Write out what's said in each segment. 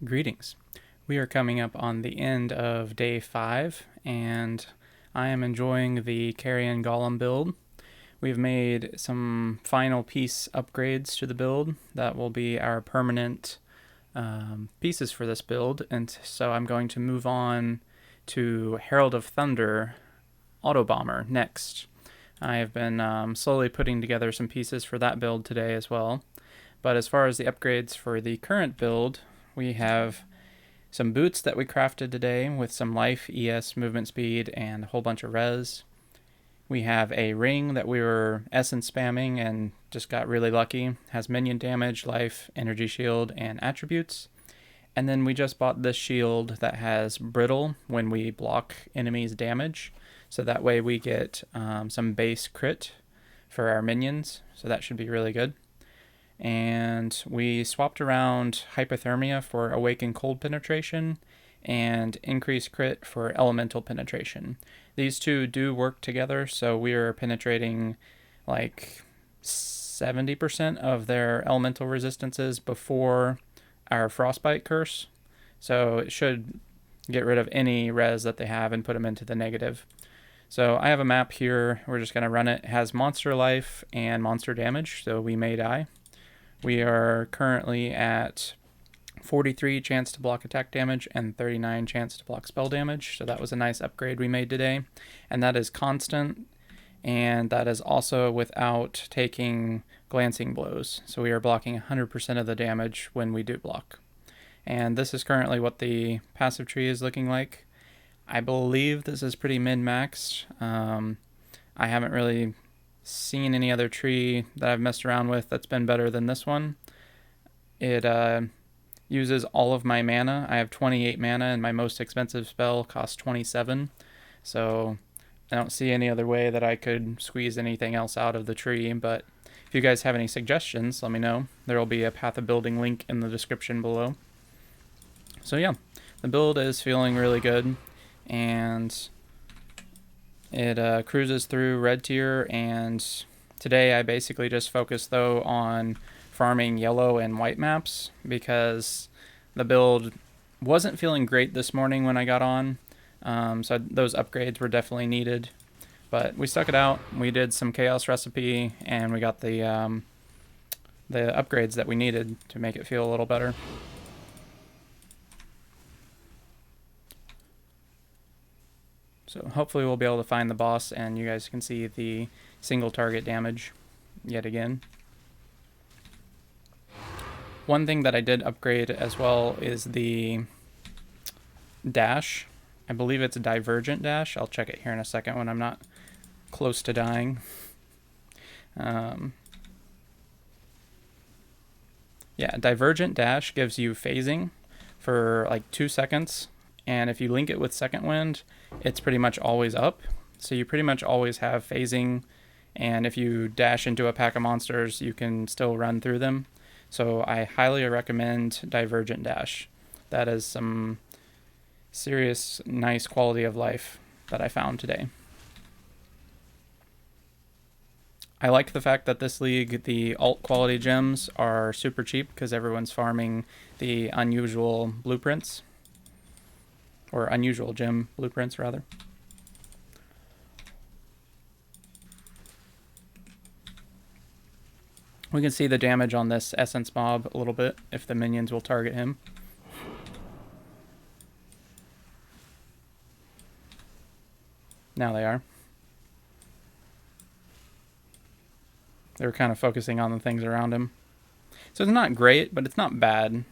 Greetings. We are coming up on the end of day 5, and I am enjoying the Carrion Golem build. We've made some final piece upgrades to the build that will be our permanent pieces for this build, and so I'm going to move on to Herald of Thunder Autobomber next. I have been slowly putting together some pieces for that build today as well. But as far as the upgrades for the current build, we have some boots that we crafted today with some life, ES, movement speed, and a whole bunch of res. We have a ring that we were essence spamming and just got really lucky. Has minion damage, life, energy shield, and attributes. And then we just bought this shield that has brittle when we block enemies' damage. So that way we get some base crit for our minions. So that should be really good. And we swapped around hypothermia for awaken cold penetration and increase crit for elemental penetration. These two do work together, so we are penetrating like 70% of their elemental resistances before our frostbite curse. So it should get rid of any res that they have and put them into the negative. So I have a map here. We're just going to run it. It has monster life and monster damage, so we may die. We are currently at 43 chance to block attack damage and 39 chance to block spell damage. So that was a nice upgrade we made today. And that is constant. And that is also without taking glancing blows. So we are blocking 100% of the damage when we do block. And this is currently what the passive tree is looking like. I believe this is pretty min-maxed. I haven't really seen any other tree that I've messed around with that's been better than this one. It uses all of my mana. I have 28 mana and my most expensive spell costs 27. So I don't see any other way that I could squeeze anything else out of the tree, but if you guys have any suggestions, let me know. There will be a path of building link in the description below. So yeah, the build is feeling really good, and it cruises through red tier, and today I basically just focused though on farming yellow and white maps because the build wasn't feeling great this morning when I got on. So those upgrades were definitely needed, but we stuck it out. We did some chaos recipe and we got the upgrades that we needed to make it feel a little better. So hopefully we'll be able to find the boss and you guys can see the single target damage yet again. One thing that I did upgrade as well is the dash. I believe it's a divergent dash. I'll check it here in a second when I'm not close to dying. Yeah, divergent dash gives you phasing for like 2 seconds. And if you link it with second wind, it's pretty much always up. So you pretty much always have phasing. And if you dash into a pack of monsters, you can still run through them. So I highly recommend divergent dash. That is some serious, nice quality of life that I found today. I like the fact that this league, the alt quality gems are super cheap because everyone's farming the unusual blueprints. Or unusual gem blueprints, rather. We can see the damage on this essence mob a little bit if the minions will target him. Now they are. They're kind of focusing on the things around him. So it's not great, but it's not bad.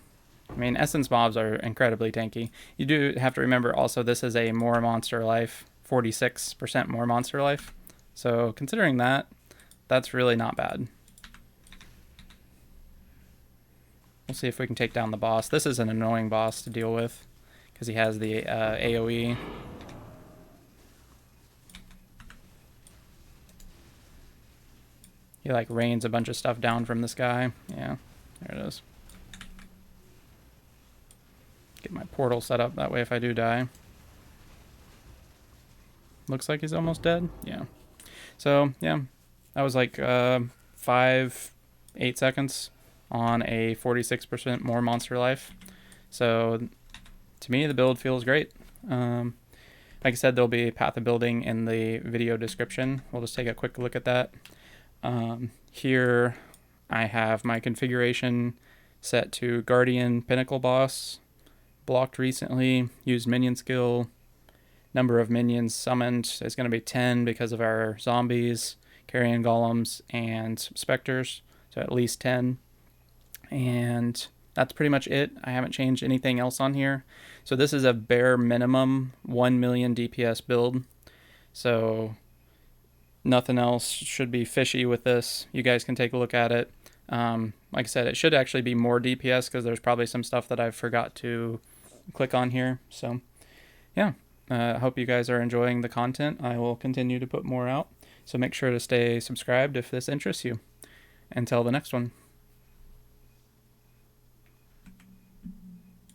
I mean, essence mobs are incredibly tanky. You do have to remember also this is a more monster life, 46% more monster life. So considering that, that's really not bad. We'll see if we can take down the boss. This is an annoying boss to deal with because he has the AoE. He like rains a bunch of stuff down from the sky. Yeah, there it is. Get my portal set up that way if I do die. Looks like he's almost dead. Yeah. So yeah, that was like 5-8 seconds on a 46% more monster life. So to me, the build feels great. Like I said, there'll be path of building in the video description. We'll just take a quick look at that. Here I have my configuration set to Guardian Pinnacle Boss, blocked recently, used minion skill. Number of minions summoned is going to be 10 because of our zombies, carrion golems, and specters, so at least 10. And that's pretty much it. I haven't changed anything else on here. So this is a bare minimum 1 million DPS build. So nothing else should be fishy with this. You guys can take a look at it. Like I said, it should actually be more DPS because there's probably some stuff that I forgot to click on here. So yeah, I hope you guys are enjoying the content. I will continue to put more out. So make sure to stay subscribed if this interests you. Until the next one.